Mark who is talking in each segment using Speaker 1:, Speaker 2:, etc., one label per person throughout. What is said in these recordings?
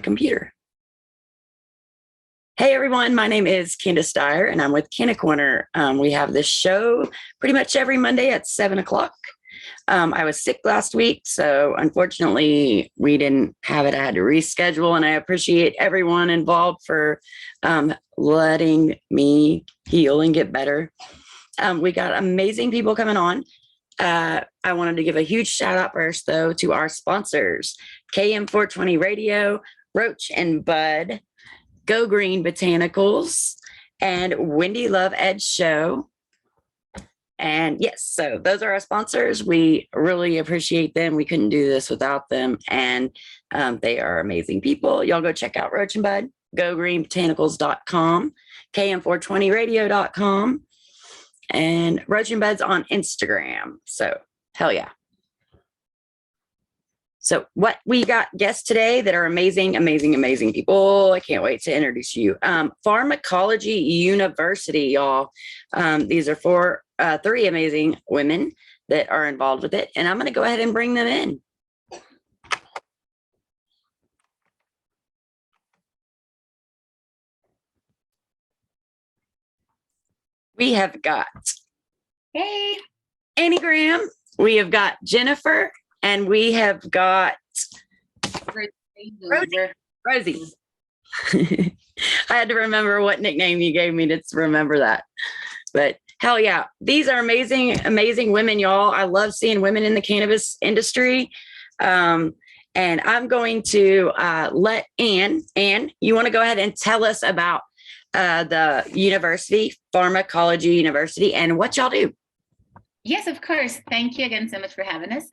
Speaker 1: computer. Hey everyone, my name is Candis Dyer and I'm with Canna Corner. We have this show pretty much every Monday at 7 o'clock. I was sick last week, so unfortunately we didn't have it. I had to reschedule, and I appreciate everyone involved for letting me heal and get better. We got amazing people coming on. I wanted to give a huge shout out first, though, to our sponsors, KM420 Radio, Roach and Bud, Go Green Botanicals, and Wendy Love Edge Show. And yes, so those are our sponsors. We really appreciate them. We couldn't do this without them. And they are amazing people. Y'all go check out Roach and Bud, gogreenbotanicals.com, km420radio.com, and Roach and Bud's on Instagram. So hell yeah. So what we got guests today that are amazing, amazing, amazing people. I can't wait to introduce you. PharmaCology University, y'all. These are three amazing women that are involved with it. And I'm going to go ahead and bring them in. We have got Annie Graham. We have got Jennifer. And we have got Rosie. I had to remember what nickname you gave me to remember that. But hell yeah, these are amazing, amazing women, y'all. I love seeing women in the cannabis industry. And I'm going to let Anne, you want to go ahead and tell us about the university, PharmaCology University, and what y'all do?
Speaker 2: Yes, of course. Thank you again so much for having us.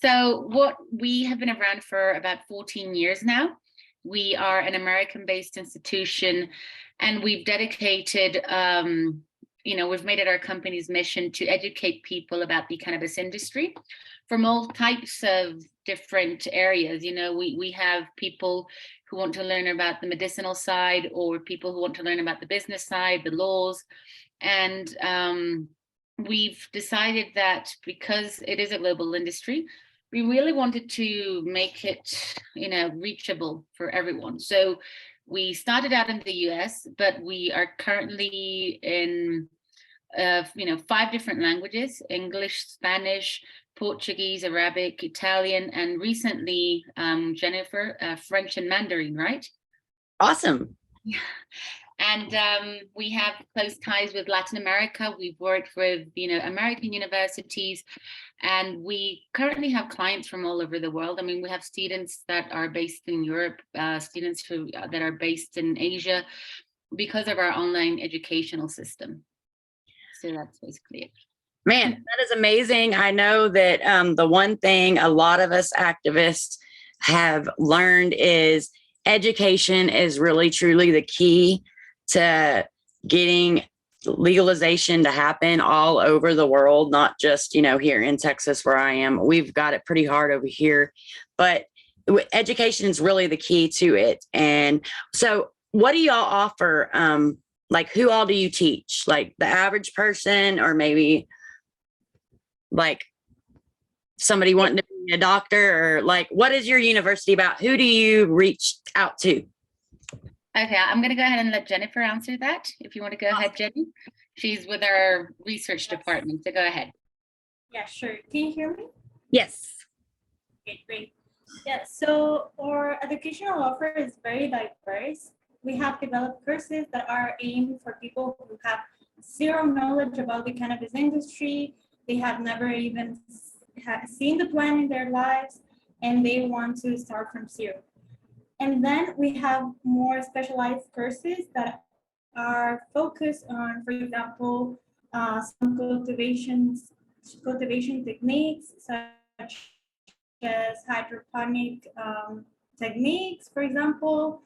Speaker 2: So what we have been around for about 14 years now. We are an American-based institution, and we've dedicated, we've made it our company's mission to educate people about the cannabis industry from all types of different areas. You know, we have people who want to learn about the medicinal side, or people who want to learn about the business side, the laws, and we've decided that because it is a global industry, we really wanted to make it, reachable for everyone. So we started out in the US, but we are currently in, 5 different languages: English, Spanish, Portuguese, Arabic, Italian, and recently, Jennifer, French and Mandarin, right?
Speaker 1: Awesome.
Speaker 2: Yeah. And we have close ties with Latin America. We've worked with, American universities, and we currently have clients from all over the world. I mean, we have students that are based in Europe, students that are based in Asia, because of our online educational system. So that's basically it.
Speaker 1: Man, that is amazing. I know that the one thing a lot of us activists have learned is education is really, truly the key to getting legalization to happen all over the world, not just, here in Texas where I am. We've got it pretty hard over here, but education is really the key to it. And so what do y'all offer? Like, who all do you teach? Like the average person, or maybe like somebody wanting to be a doctor, or like, what is your university about? Who do you reach out to?
Speaker 2: Okay, I'm going to go ahead and let Jennifer answer that. If you want to go ahead, Jenny. She's with our research department, so go ahead.
Speaker 3: Yeah, sure. Can you hear me?
Speaker 1: Yes.
Speaker 3: Okay, great. Yeah, so our educational offer is very diverse. We have developed courses that are aimed for people who have zero knowledge about the cannabis industry. They have never even seen the plant in their lives, and they want to start from zero. And then we have more specialized courses that are focused on, for example, some cultivation techniques, such as hydroponic techniques, for example.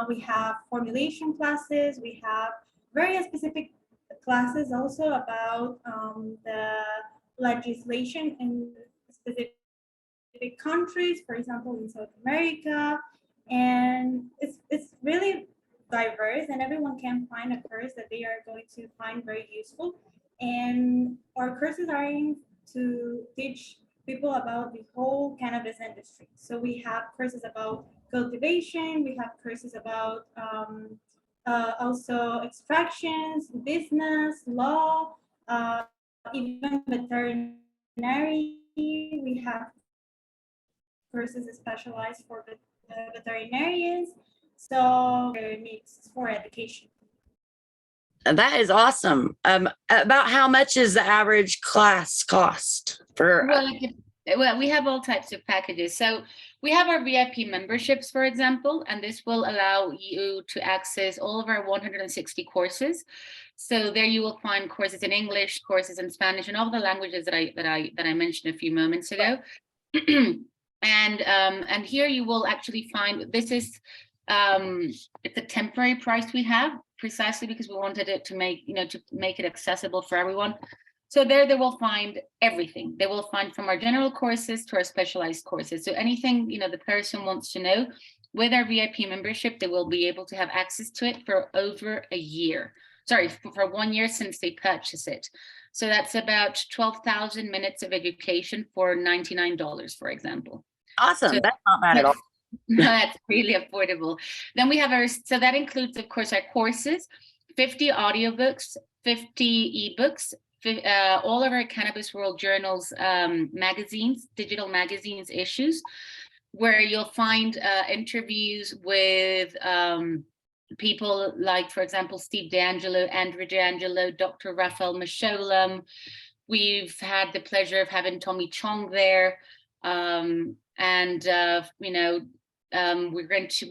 Speaker 3: We have formulation classes. We have very specific classes also about the legislation in specific countries, for example, in South America. And it's really diverse, and everyone can find a course that they are going to find very useful. And our courses are aimed to teach people about the whole cannabis industry. So we have courses about cultivation. We have courses about also extractions, business, law, even veterinary. We have courses specialized for veterinarians. So their needs for education.
Speaker 1: That is awesome. About how much is the average class cost for?
Speaker 2: Well, we have all types of packages. So we have our VIP memberships, for example, and this will allow you to access all of our 160 courses. So there you will find courses in English, courses in Spanish, and all the languages that I mentioned a few moments ago. And here you will actually find, this is it's a temporary price we have, precisely because we wanted it to make it accessible for everyone. So there they will find everything. They will find from our general courses to our specialized courses. So anything the person wants to know, with our VIP membership, they will be able to have access to it for over a year. Sorry, for 1 year since they purchase it. So that's about 12,000 minutes of education for $99, for example.
Speaker 1: Awesome. So, that's not bad at all.
Speaker 2: No, that's really affordable. Then we have so that includes, of course, our courses, 50 audiobooks, 50 ebooks, all of our Cannabis World Journals magazines, digital magazines issues, where you'll find interviews with people like, for example, Steve D'Angelo, Andrew D'Angelo, Dr. Raphael Masholam. We've had the pleasure of having Tommy Chong there.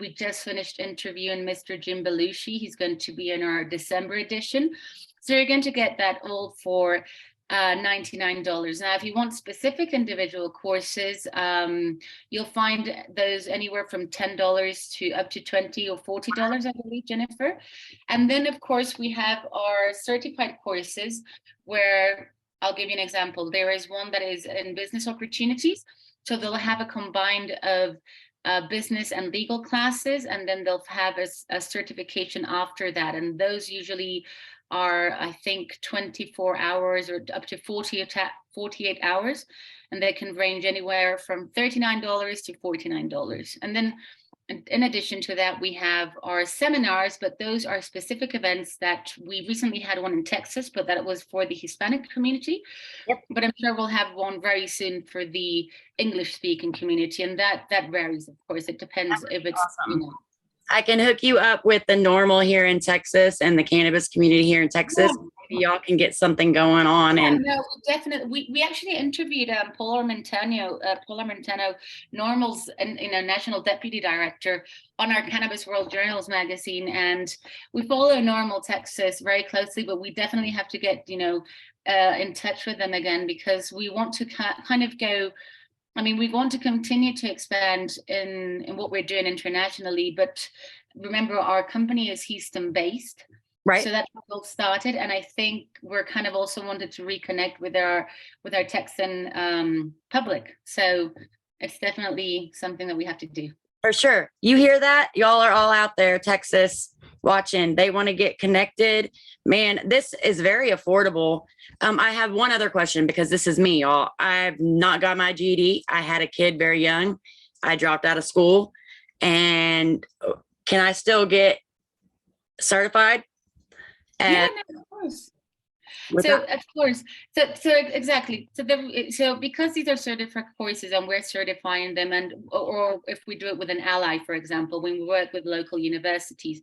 Speaker 2: We just finished interviewing Mr. Jim Belushi. He's going to be in our December edition. So you're going to get that all for $99. Now, if you want specific individual courses, you'll find those anywhere from $10 to up to $20 or $40, I believe, Jennifer. And then, of course, we have our certified courses where I'll give you an example. There is one that is in business opportunities. So they'll have a combined of business and legal classes, and then they'll have a certification after that. And those usually are, I think, 24 hours or up to 48 hours. And they can range anywhere from $39 to $49. And then in addition to that, we have our seminars, but those are specific events that we recently had one in Texas, but that was for the Hispanic community. Yep. But I'm sure we'll have one very soon for the English speaking community. And that varies, of course. It depends if it's, awesome.
Speaker 1: I can hook you up with the normal here in Texas and the cannabis community here in Texas. Yeah. Maybe y'all can get something going on.
Speaker 2: Yeah, and no, definitely. We actually interviewed Paul Armentano, NORML's National Deputy Director, on our Cannabis World Journals magazine, and we follow NORML Texas very closely. But we definitely have to get in touch with them again, because we want to kind of go. I mean, we want to continue to expand in what we're doing internationally, but remember, our company is Houston based.
Speaker 1: Right.
Speaker 2: So that's how it started. And I think we're kind of also wanted to reconnect with our Texan public. So it's definitely something that we have to do.
Speaker 1: For sure. You hear that? Y'all are all out there, Texas, watching. They want to get connected. Man, this is very affordable. I have one other question, because this is me, y'all. I've not got my GED. I had a kid very young. I dropped out of school. And can I still get certified?
Speaker 2: Yeah, no, of course. So of course, so exactly. So because these are certified courses and we're certifying them, or if we do it with an ally, for example, when we work with local universities,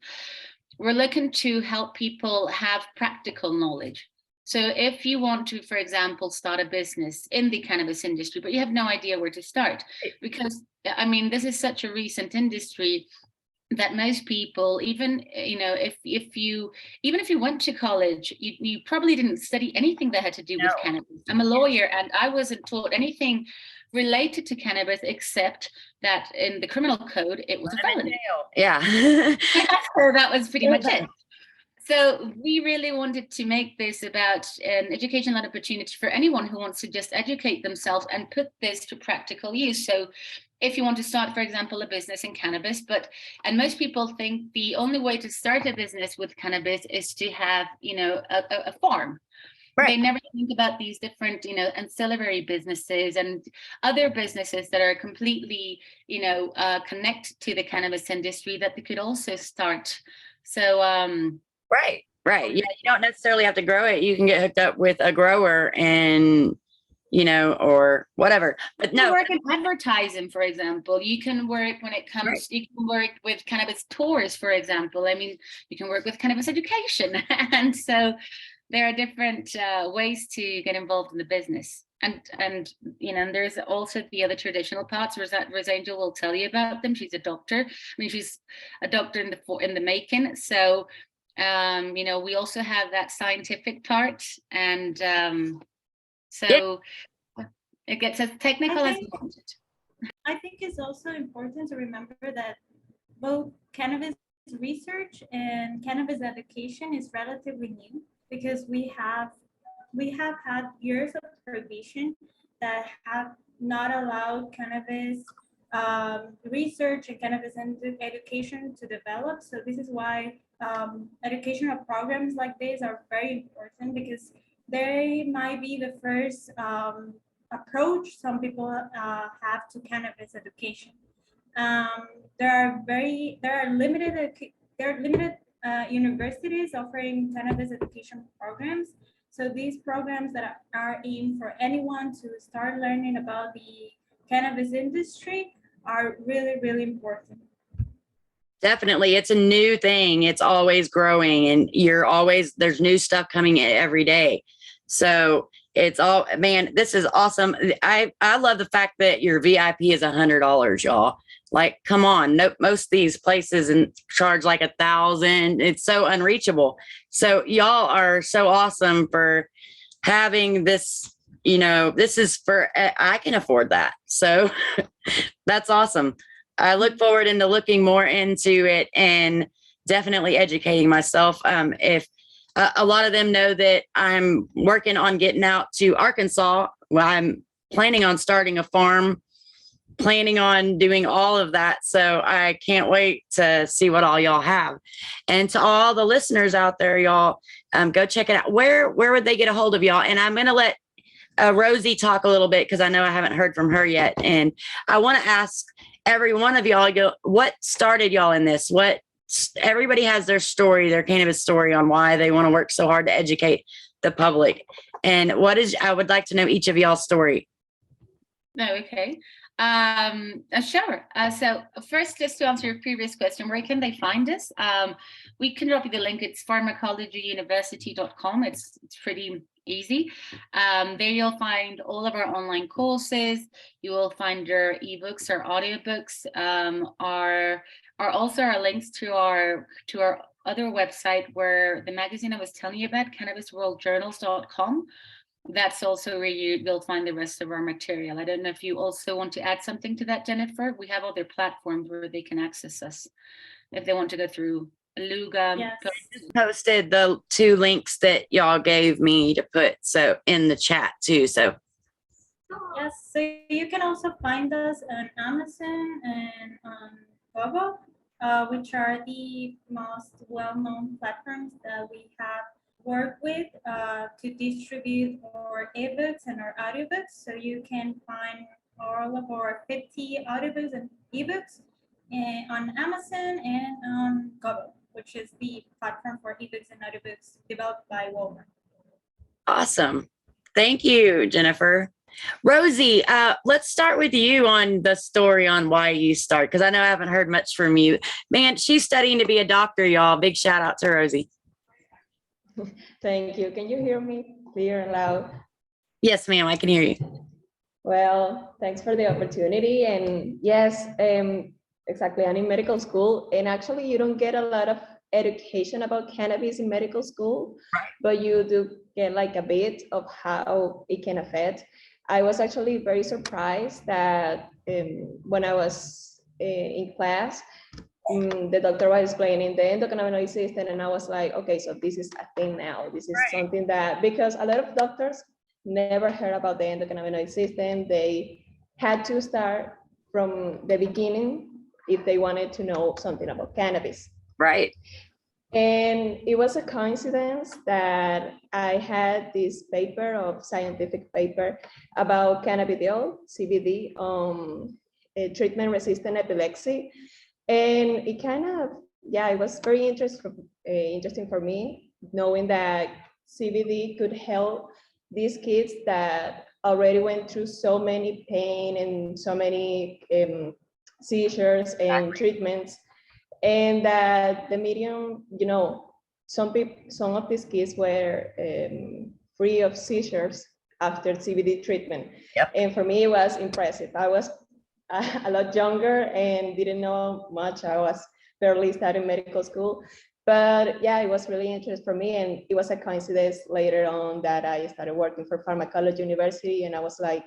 Speaker 2: we're looking to help people have practical knowledge. So if you want to, for example, start a business in the cannabis industry, but you have no idea where to start, because I mean, this is such a recent industry that most people, even if you went to college, you probably didn't study anything that had to do with cannabis. I'm a lawyer, and I wasn't taught anything related to cannabis, except that in the criminal code it was a felony.
Speaker 1: Yeah.
Speaker 2: So that was pretty much it. So we really wanted to make this about an educational opportunity for anyone who wants to just educate themselves and put this to practical use. So if you want to start, for example, a business in cannabis, and most people think the only way to start a business with cannabis is to have, a farm. They never think about these different, you know, ancillary businesses and other businesses that are completely, you know, connected to the cannabis industry that they could also start. So,
Speaker 1: right. Yeah, you don't necessarily have to grow it. You can get hooked up with a grower and, you know, or whatever. But no,
Speaker 2: work in advertising, for example. You can work when it comes, you can work with cannabis tours, for example. I mean, you can work with cannabis education. And so there are different ways to get involved in the business. And you know, and there's also the other traditional parts. Rosangel will tell you about them. She's a doctor. I mean, she's a doctor in the making. So you know, we also have that scientific part, and so it gets as technical as you want it.
Speaker 3: I think it's also important to remember that both cannabis research and cannabis education is relatively new, because we have had years of prohibition that have not allowed cannabis research and cannabis education to develop. So this is why educational programs like this are very important, because they might be the first approach some people have to cannabis education. There are limited universities offering cannabis education programs. So these programs that are aimed for anyone to start learning about the cannabis industry are really, really important.
Speaker 1: Definitely. It's a new thing. It's always growing, and there's new stuff coming in every day. So it's all, man, this is awesome. I love the fact that your VIP is $100, y'all. Like, come on. No, most of these places and charge like $1,000. It's so unreachable. So y'all are so awesome for having this, you know, this is for, I can afford that. So that's awesome. I look forward into looking more into it and definitely educating myself. If a lot of them know that I'm working on getting out to Arkansas, well, I'm planning on starting a farm, planning on doing all of that. So I can't wait to see what all y'all have. And to all the listeners out there, y'all, go check it out. Where would they get a hold of y'all? And I'm going to let Rosie talk a little bit, because I know I haven't heard from her yet. And I want to ask every one of y'all, what started y'all in this? Everybody has their story, their cannabis story, on why they want to work so hard to educate the public. And I would like to know each of y'all's story.
Speaker 2: No, okay. Sure. So first, just to answer your previous question, where can they find us? We can drop you the link. It's PharmaCologyUniversity.com. It's pretty easy. There you'll find all of our online courses. You will find our ebooks, our audiobooks, are also our links to our other website, where the magazine I was telling you about, CannabisWorldJournals.com. That's also where you'll find the rest of our material. I don't know if you also want to add something to that, Jennifer. We have other platforms where they can access us if they want to go through Luga.
Speaker 3: Yes.
Speaker 1: Posted the 2 links that y'all gave me to put in the chat too. So
Speaker 3: yes, so you can also find us on Amazon and on Google, which are the most well-known platforms that we have worked with to distribute our ebooks and our audiobooks. So you can find all of our 50 audiobooks and ebooks on Amazon and on Google, which is the platform for ebooks and audiobooks developed by Walmart.
Speaker 1: Awesome. Thank you, Jennifer. Rosie, let's start with you on the story on why you started, because I know I haven't heard much from you. Man, she's studying to be a doctor, y'all. Big shout out to Rosie.
Speaker 4: Thank you. Can you hear me clear and loud?
Speaker 1: Yes, ma'am, I can hear you.
Speaker 4: Well, thanks for the opportunity. And yes, exactly, I'm in medical school, and actually you don't get a lot of education about cannabis in medical school, but you do get like a bit of how it can affect. I was actually very surprised that when I was in class, the doctor was explaining the endocannabinoid system, and I was like, okay, so this is a thing now. This is something that, because a lot of doctors never heard about the endocannabinoid system. They had to start from the beginning if they wanted to know something about cannabis.
Speaker 1: Right.
Speaker 4: And it was a coincidence that I had this scientific paper about cannabidiol, CBD, treatment-resistant epilepsy. And it kind of, yeah, it was very interesting for me, knowing that CBD could help these kids that already went through so many pain and so many seizures and treatments, and that the medium, some of these kids were free of seizures after CBD treatment.
Speaker 1: Yep.
Speaker 4: And for me, it was impressive. I was a lot younger and didn't know much. I was barely starting medical school, but yeah, it was really interesting for me. And it was a coincidence later on that I started working for PharmaCology University, and I was like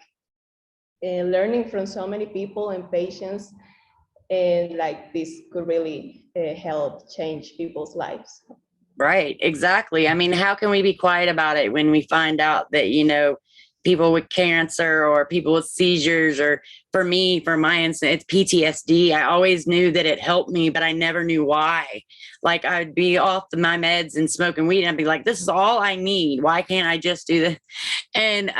Speaker 4: learning from so many people and patients, and like this could really help change people's lives.
Speaker 1: Right, exactly. I mean, how can we be quiet about it when we find out that, people with cancer or people with seizures, or for me, for my instance, it's PTSD. I always knew that it helped me, but I never knew why. Like I'd be off my meds and smoking weed, and I'd be like, this is all I need. Why can't I just do this? And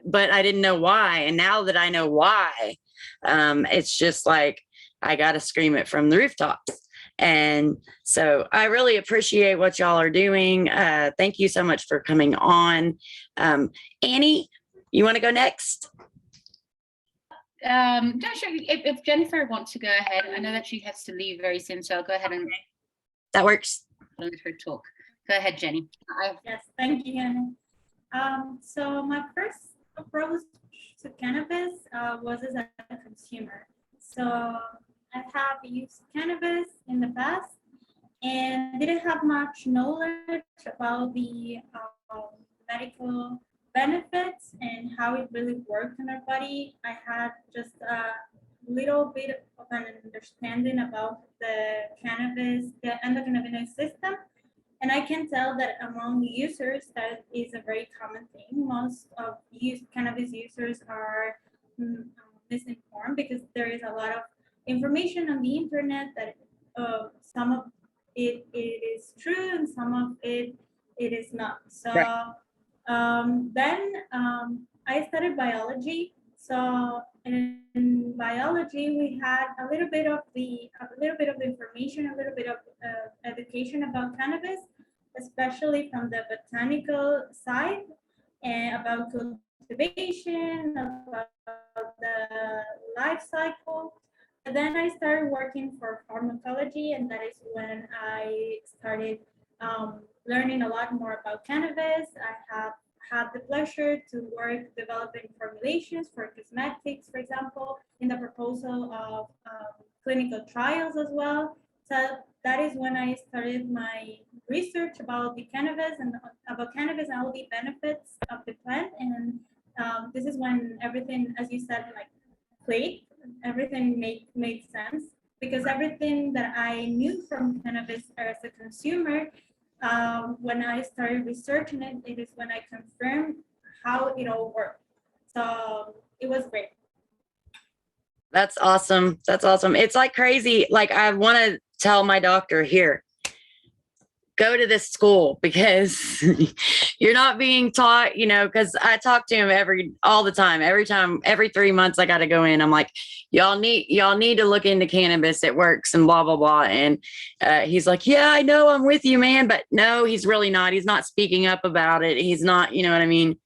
Speaker 1: but I didn't know why. And now that I know why, it's just like, I got to scream it from the rooftops. And so I really appreciate what y'all are doing. Thank you so much for coming on. Annie, you want to go next?
Speaker 2: No, sure. If Jennifer wants to go ahead, I know that she has to leave very soon, so I'll go ahead and
Speaker 1: that works.
Speaker 2: Let her talk. Go ahead, Jenny.
Speaker 3: Yes, thank you, Anna. So my first approach to cannabis was as a consumer. So I have used cannabis in the past and didn't have much knowledge about the medical benefits and how it really worked in our body. I had just a little bit of an understanding about the cannabis, the endocannabinoid system. And I can tell that among users, that is a very common thing. Most of cannabis users are misinformed because there is a lot of information on the internet that some of it is true and some of it is not. So
Speaker 1: right.
Speaker 3: Then I studied biology. So in biology, we had a little bit of information, a little bit of education about cannabis, especially from the botanical side, and about cultivation, about the life cycle. But then I started working for pharmacology, and that is when I started learning a lot more about cannabis. I have had the pleasure to work developing formulations for cosmetics, for example, in the proposal of clinical trials as well. So that is when I started my research about the cannabis and all the benefits of the plant. And this is when everything, as you said, like clicked. Everything made sense, because everything that I knew from cannabis as a consumer, when I started researching it, it is when I confirmed how it all worked. So it was great.
Speaker 1: That's awesome. That's awesome. It's like crazy. Like I want to tell my doctor here, go to this school, because you're not being taught, because I talk to him all the time, every 3 months I got to go in. I'm like, y'all need to look into cannabis. It works and blah, blah, blah. And he's like, yeah, I know, I'm with you, man. But no, he's really not. He's not speaking up about it. He's not, you know what I mean?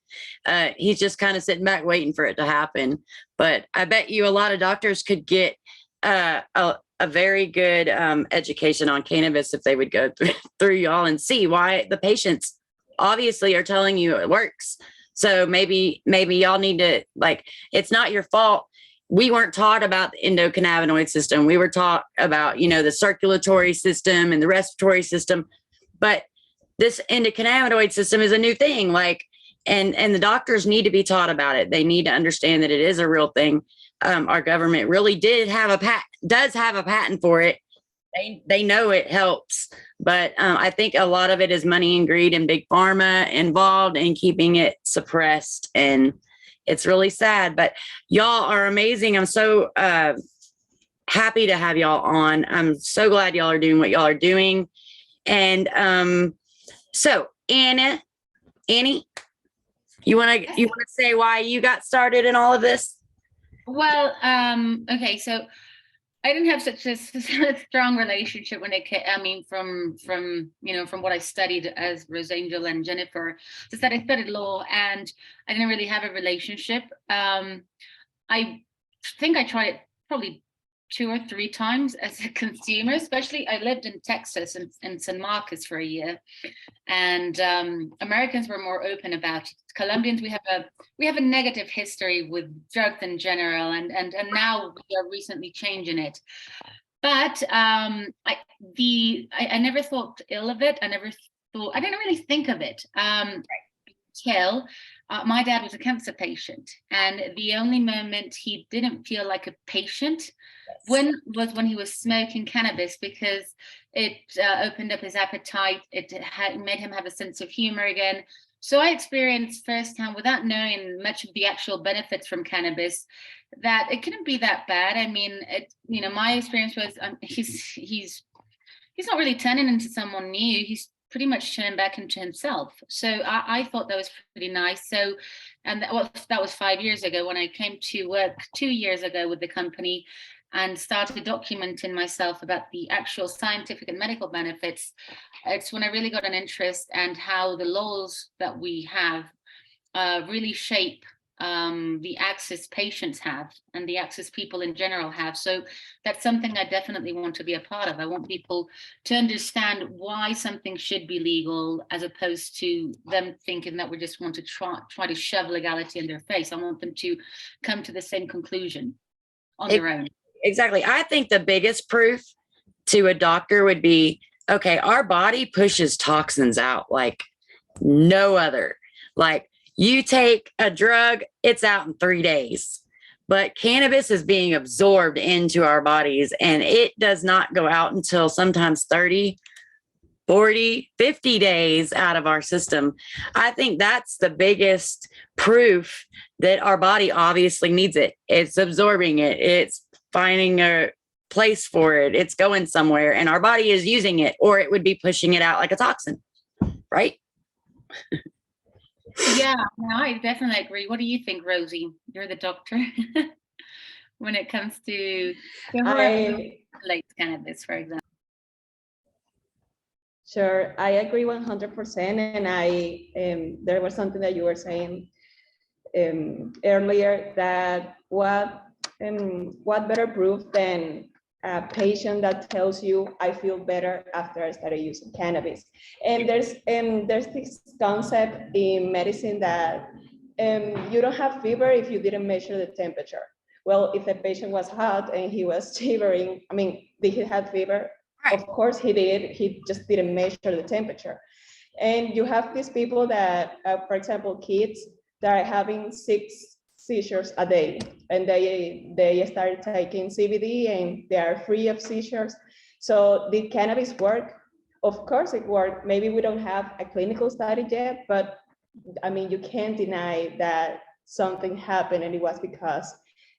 Speaker 1: He's just kind of sitting back waiting for it to happen. But I bet you a lot of doctors could get a very good education on cannabis if they would go through y'all and see why the patients obviously are telling you it works. So maybe y'all need to, like, it's not your fault. We weren't taught about the endocannabinoid system. We were taught about, the circulatory system and the respiratory system. But this endocannabinoid system is a new thing. Like, and the doctors need to be taught about it. They need to understand that it is a real thing. Our government really does have a patent for it. They know it helps, but I think a lot of it is money and greed and big pharma involved in keeping it suppressed, and it's really sad. But y'all are amazing. I'm so happy to have y'all on. I'm so glad y'all are doing what y'all are doing. And so Annie, you want to say why you got started in all of this?
Speaker 2: Well, okay, so I didn't have such a strong relationship when it came, I mean, from what I studied as Rosangel and Jennifer, just that I studied law and I didn't really have a relationship. I think I tried it probably 2 or 3 times as a consumer, especially I lived in Texas in San Marcos for a year, and Americans were more open about it. Colombians, we have a negative history with drugs in general, and now we are recently changing it. But I never thought ill of it. I didn't really think of it until my dad was a cancer patient, and the only moment he didn't feel like a patient when he was smoking cannabis, because it opened up his appetite. It made him have a sense of humor again. So I experienced firsthand, without knowing much of the actual benefits from cannabis, that it couldn't be that bad. I mean, my experience was he's not really turning into someone new. He's pretty much turning back into himself. So I thought that was pretty nice. So, and that was 5 years ago when I came to work 2 years ago with the company and started documenting myself about the actual scientific and medical benefits. It's when I really got an interest and how the laws that we have really shape the access patients have and the access people in general have. So that's something I definitely want to be a part of. I want people to understand why something should be legal, as opposed to them thinking that we just want to try to shove legality in their face. I want them to come to the same conclusion on their own.
Speaker 1: Exactly. I think the biggest proof to a doctor would be, okay, our body pushes toxins out like no other. Like, you take a drug, it's out in 3 days. But cannabis is being absorbed into our bodies, and it does not go out until sometimes 30, 40, 50 days out of our system. I think that's the biggest proof that our body obviously needs it. It's absorbing it. It's finding a place for it. It's going somewhere, and our body is using it, or it would be pushing it out like a toxin, right?
Speaker 2: Yeah, no, I definitely agree. What do you think, Rosie? You're the doctor. When it comes to late cannabis, for example.
Speaker 4: Sure, I agree 100%. And there was something that you were saying earlier, that what better proof than a patient that tells you, I feel better after I started using cannabis. And there's this concept in medicine that you don't have fever if you didn't measure the temperature. Well, if the patient was hot and he was shivering, I mean, did he have fever? Right. Of course he did. He just didn't measure the temperature. And you have these people that, for example, kids that are having 6 seizures a day, and they started taking CBD and they are free of seizures. So did cannabis work? Of course it worked. Maybe we don't have a clinical study yet, but I mean, you can't deny that something happened, and it was because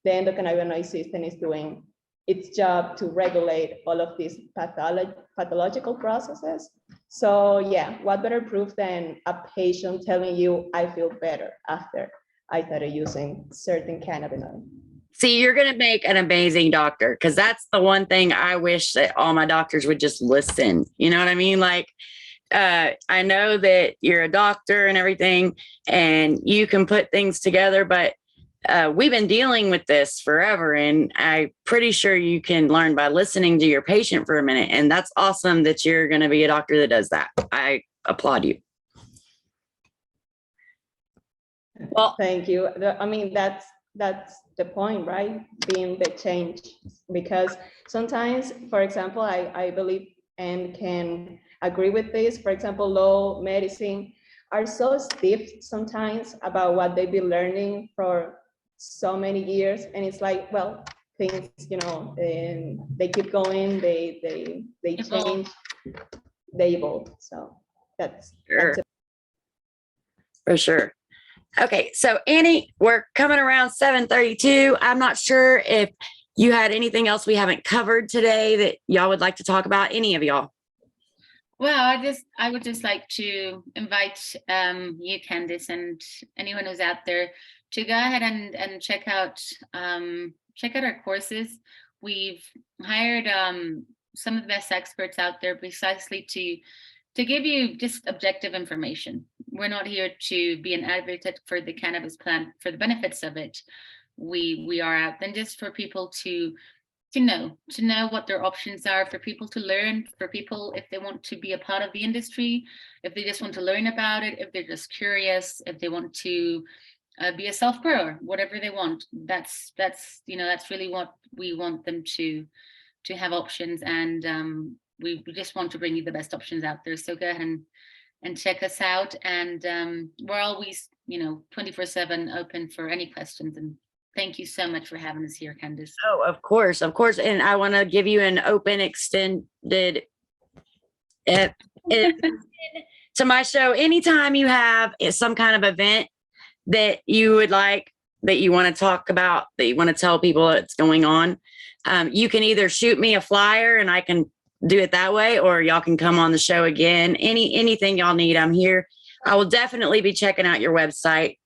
Speaker 4: the endocannabinoid system is doing its job to regulate all of these pathological processes. So yeah, what better proof than a patient telling you, I feel better after I started using certain cannabinoid.
Speaker 1: See, you're going to make an amazing doctor, because that's the one thing I wish that all my doctors would just listen. You know what I mean? Like, I know that you're a doctor and everything, and you can put things together, but we've been dealing with this forever, and I'm pretty sure you can learn by listening to your patient for a minute. And that's awesome that you're going to be a doctor that does that. I applaud you.
Speaker 4: Well, thank you. I mean, that's the point, right? Being the change, because sometimes, for example, I believe and can agree with this. For example, law, medicine are so stiff sometimes about what they've been learning for so many years, and it's like, well, things, and they keep going, they change, they evolve. So that's
Speaker 1: sure. For sure. Okay, so Annie, we're coming around 7:32. I'm not sure if you had anything else we haven't covered today that y'all would like to talk about, any of y'all.
Speaker 2: Well, I would just like to invite you, Candice, and anyone who's out there to go ahead and check out our courses. We've hired some of the best experts out there precisely to give you just objective information. We're not here to be an advocate for the cannabis plant for the benefits of it. We are out then just for people to know what their options are, for people to learn, for people if they want to be a part of the industry, if they just want to learn about it, if they're just curious, if they want to be a self-grower, whatever they want. That's really what we want them to have options, and we just want to bring you the best options out there. So go ahead and check us out, and we're always 24/7 open for any questions. And thank you so much for having us here, Candice.
Speaker 1: Oh, of course. And I want to give you an open, extended to my show. Anytime you have some kind of event that you would like, that you want to talk about, that you want to tell people what's going on, you can either shoot me a flyer and I can do it that way, or y'all can come on the show again. Anything y'all need, I'm here. I will definitely be checking out your website.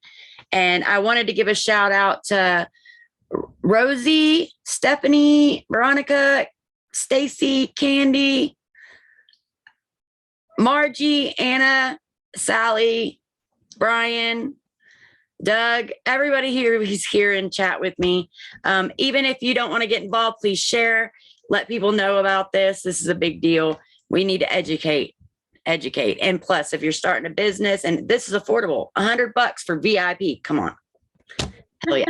Speaker 1: And I wanted to give a shout out to Rosie, Stephanie, Veronica, Stacy, Candy, Margie, Anna, Sally, Brian, Doug, everybody here who's here and chat with me. Even if you don't want to get involved, please share, let people know about this. This is a big deal. We need to educate. And plus, if you're starting a business, and this is affordable, $100 for VIP. Come on. Hell yeah.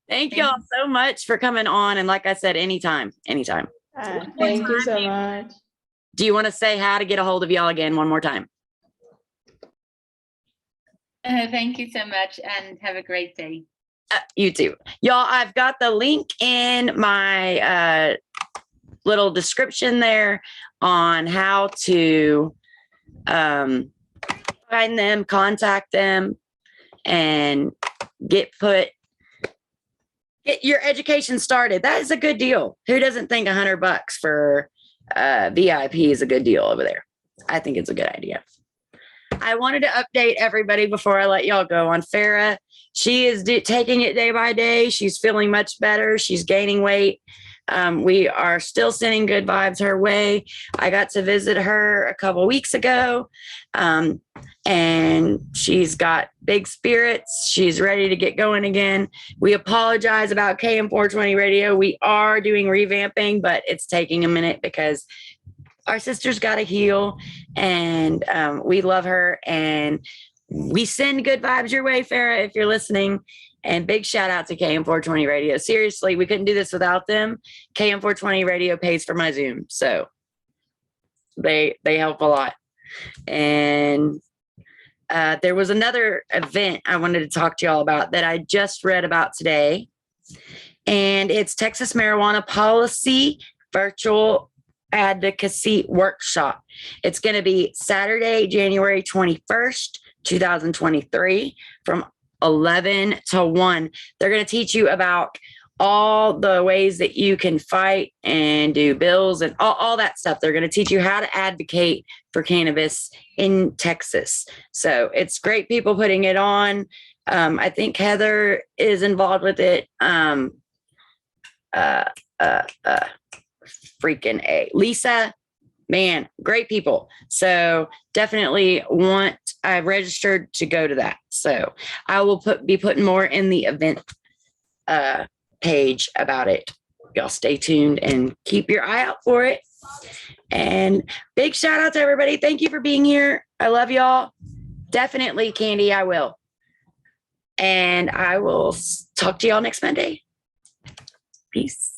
Speaker 1: Thank y'all so much for coming on. And like I said, anytime.
Speaker 4: Thank you so much.
Speaker 1: Do you want to say how to get a hold of y'all again one more time?
Speaker 2: Thank you so much, and have a great day.
Speaker 1: You too. Y'all, I've got the link in my little description there on how to find them, contact them, and get your education started. That is a good deal. Who doesn't think $100 for VIP is a good deal over there? I think it's a good idea. I wanted to update everybody before I let y'all go on Farah. She is taking it day by day. She's feeling much better. She's gaining weight. We are still sending good vibes her way. I got to visit her a couple weeks ago, and she's got big spirits. She's ready to get going again. We apologize about KM420 radio. We are doing revamping, but it's taking a minute because our sister's got to heal, and we love her, and we send good vibes your way, Farah, if you're listening. And big shout out to KM420 radio. Seriously, we couldn't do this without them. KM420 radio pays for my Zoom, so they help a lot. And there was another event I wanted to talk to y'all about that I just read about today, and it's Texas Marijuana Policy Virtual Advocacy Workshop. It's going to be Saturday, January 21st, 2023 from 11 to 1. They're going to teach you about all the ways that you can fight and do bills and all that stuff. They're going to teach you how to advocate for cannabis in Texas. So it's great people putting it on. I think Heather is involved with it. Freaking A. Lisa, man, great people. So definitely I've registered to go to that. So I will be putting more in the event page about it. Y'all stay tuned and keep your eye out for it. And big shout out to everybody. Thank you for being here. I love y'all. Definitely, Candy, I will. And I will talk to y'all next Monday. Peace.